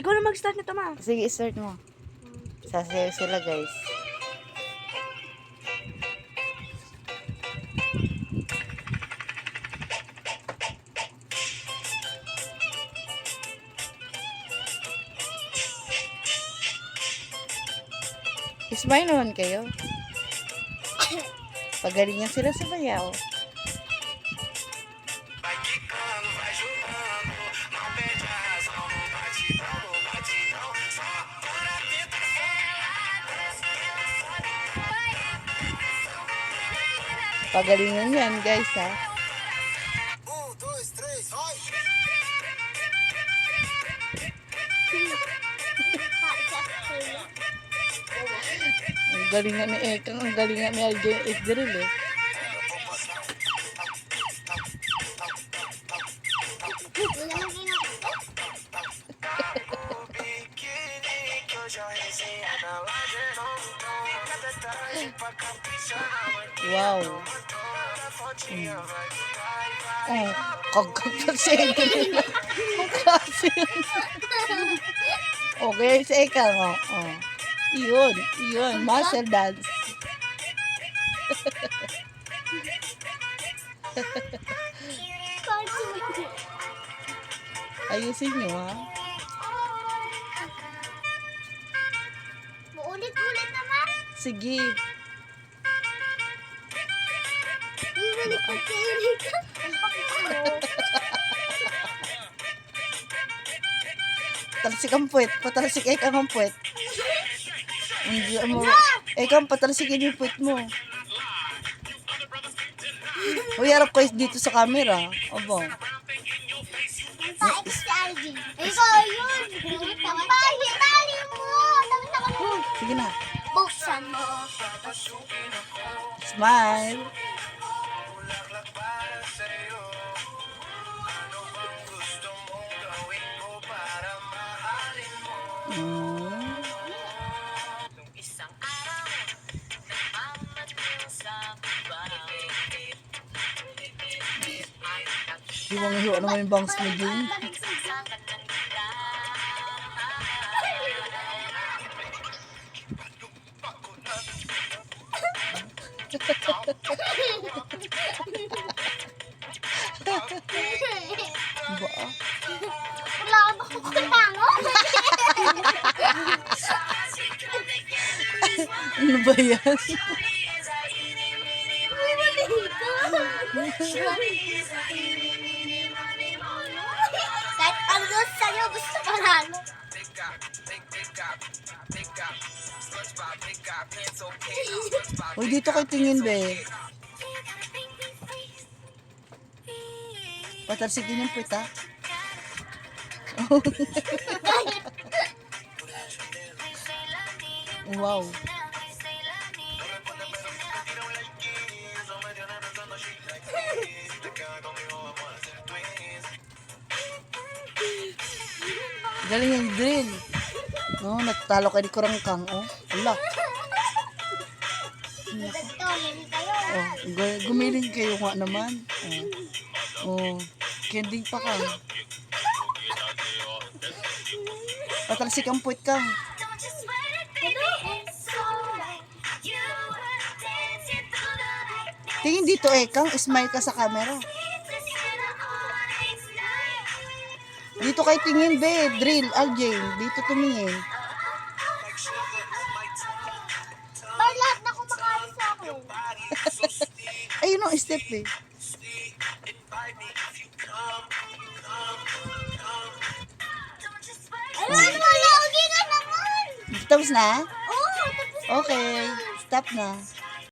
Ikaw na mag-start nito, ma. Sige, start mo. Sasayaw sila, guys. Smile naman kayo. Pagalingan sila sa bayaw. Pagalingan yan, guys, ha. Ang galingan ni Ekang, ang galingan ni Aljo Isdril, eh. Wow. Oh, kagkagpasente nila. Ang klase yun. Okay, sa Ekang, oh. Oh. Iyon, muscle dance. Ayusin nyo, ha? Ulit-ulit naman. Sige. Ulit ko ka. Talasik ang puwet. Patalasik Ekang ang puwet. Hindi mo. Ekang, patalasikin yung puwet mo. Uy, harap kayo dito sa camera. Aba. Paik si Alvin. Ikaw yun. Paik, tali mo. Tama-tama mo. Sige na. Buksan mo. Smile. Hiwang-hiwa naman yung bangs mo dun. Ba? Wala ka ba kukulango? Ano ba yan? Kahit ang gusto sa'yo, gusto pa lalo. Uy, dito kayo tingin, be. Patalsikin yung puwet, ha? Wow. Galing yung drill. No, natalo kayo ni Kurangkang, oh. Wala. Ito, meron kayo. Oh, gumiling kayo nga naman. Oh. Oh, kending pa ka. Patalsik ang puwet ka. Tingin dito, Ekang. Smile ka sa camera. Dito kayo tingin, be. Drill, Aljane. Dito tumingin. Para lahat na kumakain sa akin. Ayun ang step, eh. Ano, malaugi ka naman. Tapos na? Oo, tapos Okay. Stop na.